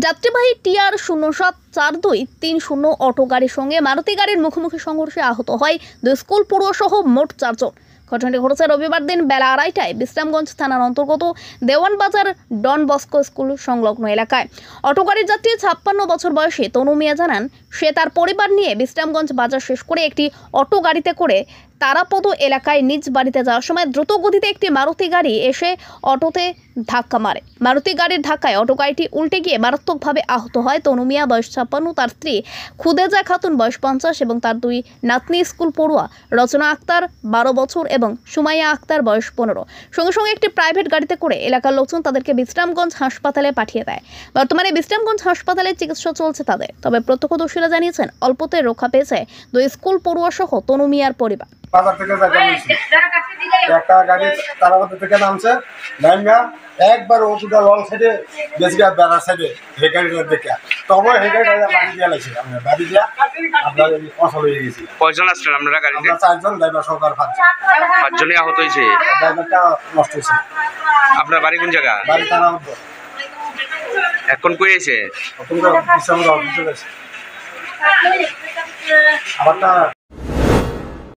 যাত্রীবাহী TR 074230 auto গাড়ির সঙ্গে মারুতি গাড়ির মুখোমুখি সংঘর্ষে আহত হয় দুই স্কুল পড়ুয়া সহ মোট 4 জন। ঘটনাটি ঘটেছে রবিবার দিন বেলা 2:30টায় বিশ্রামগঞ্জ থানার অন্তর্গত দেওয়ানবাজার ডন বস্কো স্কুল সংলগ্ন এলাকায়। অটো গাড়ির যাত্রী 56 বছর বয়সী তনু মিয়া জানান, সে তার পরিবার নিয়ে বিশ্রামগঞ্জ বাজার শেষ করে একটি অটো গাড়িতে করে তারাপদ এলাকায় নিজ বাড়িতে যাওয়ার সময় দ্রুত গতিতে একটি মারুতি গাড়ি এসে অটোতে ধাক্কা মারে। মারুতি গাড়ির ধাক্কায় অটো গাড়িটি উল্টে গিয়ে মারাত্মকভাবে আহত হয় তনু মিয়া বয়স 56, তার স্ত্রী খুদেজা খাতুন বয়স 50 এবং তার দুই নাতনি স্কুল পড়ুয়া রচনা আক্তার 12 বছর এবং সুমাইয়া আক্তার বয়স 15। সঙ্গে সঙ্গে একটি প্রাইভেট গাড়িতে করে এলাকার লোকজন তাদেরকে বিশ্রামগঞ্জ হাসপাতালে পাঠিয়ে দেয়। বর্তমানে বিশ্রামগঞ্জ হাসপাতালে চিকিৎসা চলছে তাদের। তবে প্রত্যক্ষদর্শীরা জানিয়েছেন অল্পতে রক্ষা পেয়েছে দুই স্কুল পড়ুয়া সহ তনু মিয়ার পরিবার। বাজার থেকে একটা গাড়ি তারাপদ থেকে নামছে, নাইমা একবার ওষুধটা লং সাইডে বেশি বেড়া সাইডে হে গাড়িটা দেখে তবে হে গাড়িটা বাড়ি দিয়ে লাগছে। আমরা বাড়ি দিয়া আপনার অসল হয়ে গেছি। কয়জন আসলেন আপনারা গাড়িতে? 4 জন, ড্রাইভার সহকার 5 জনই আহত হয়েছে। ড্রাইভারটা নষ্ট হয়েছে। আপনার বাড়ি কোন জায়গা? বাড়ি তারাপদ। এখন কই আছে? তোমরা বিশ্রাম দাও, চলে গেছে। আবার